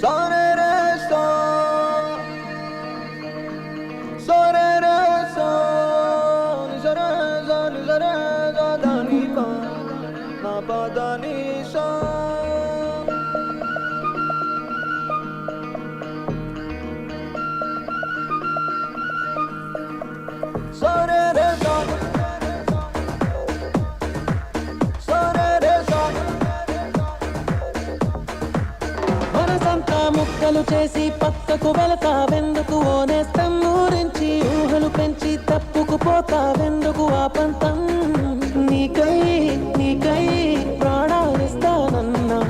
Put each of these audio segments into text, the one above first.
Sore re so, sore re so, ni sore so, ni sore so, da ni pa, na pa da ni so. Sore re so, sore re so. మనసంతా ముక్కలు చేసి పక్కకు వెళతావెందుకు ఓనేస్తం ఊరించి ఊహలు పెంచి తప్పుకుపోతావెందుకు ఆ పంతం నీకై నీకై ప్రాణాలిస్తానన్నా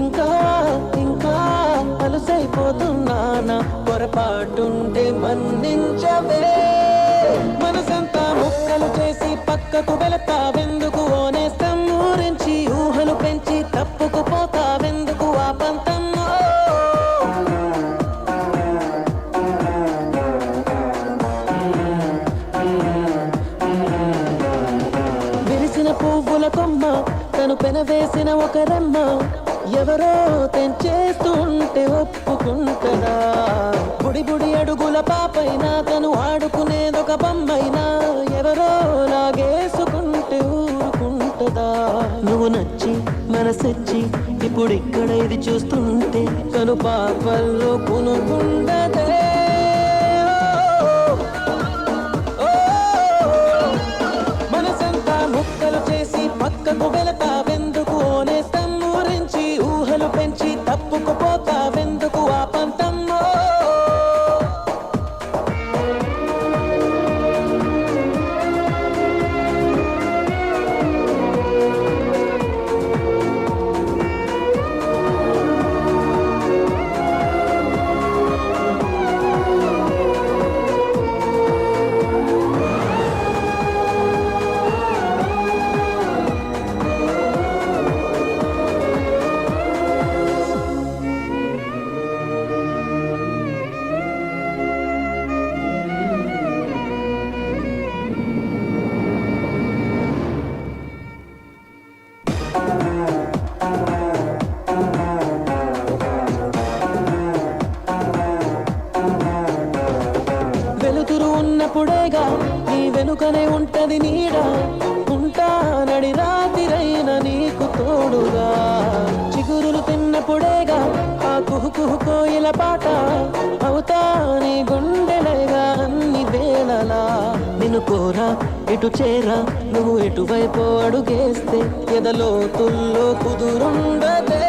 ఇంకా ఇంకా అలసైపోతున్నానా పొరపాటుంటే మన్నించవే మనసంతా ముక్కలు చేసి పక్కకు వెళతావెందుకు ఓనేస్తం ఊరించి ఊహలు పెంచి తప్పుకుపోతావెందుకు ఆ పంతం విరిసిన పువ్వుల కొమ్మ తను పెనవేసిన ఒక రెమ్మ ఎవరో తెంచేస్తుంటే ఒప్పుకుంటదా బుడి బుడి అడుగుల పాపైనా తను ఆడుకునేదొక బొమ్మైనా ఎవరో లాగేసుకుంటే ఊరుకుంటదా నువ్వు నచ్చి మనసచ్చి ఇప్పుడు ఇక్కడ ఇది చూస్తుంటే తను పాపల్లో కొనుకుండదే మనసంతా ముక్కలు చేసి పక్కకు వెళతావెందుకు ఓనేస్తం ఊరించి ఊహలు పెంచి తప్పుకుపోతావెందుకు ఆ పంతమ్మో వెలుతురు ఉన్నప్పుడేగా నీ వెనుకనే ఉంటది నీడ ఉంటానడి రాతిరైన నీకు తోడుగా చిగురులు తిన్నప్పుడేగా ఆ కుహు కోయిల పాట అవుతా నీ గుండెలేగా అన్ని వేళలా నిన్ను కోరా ఎటు చేరా నువ్వు ఎటువైపు అడుగేస్తే ఎదలోతుల్లో కుదురుండదే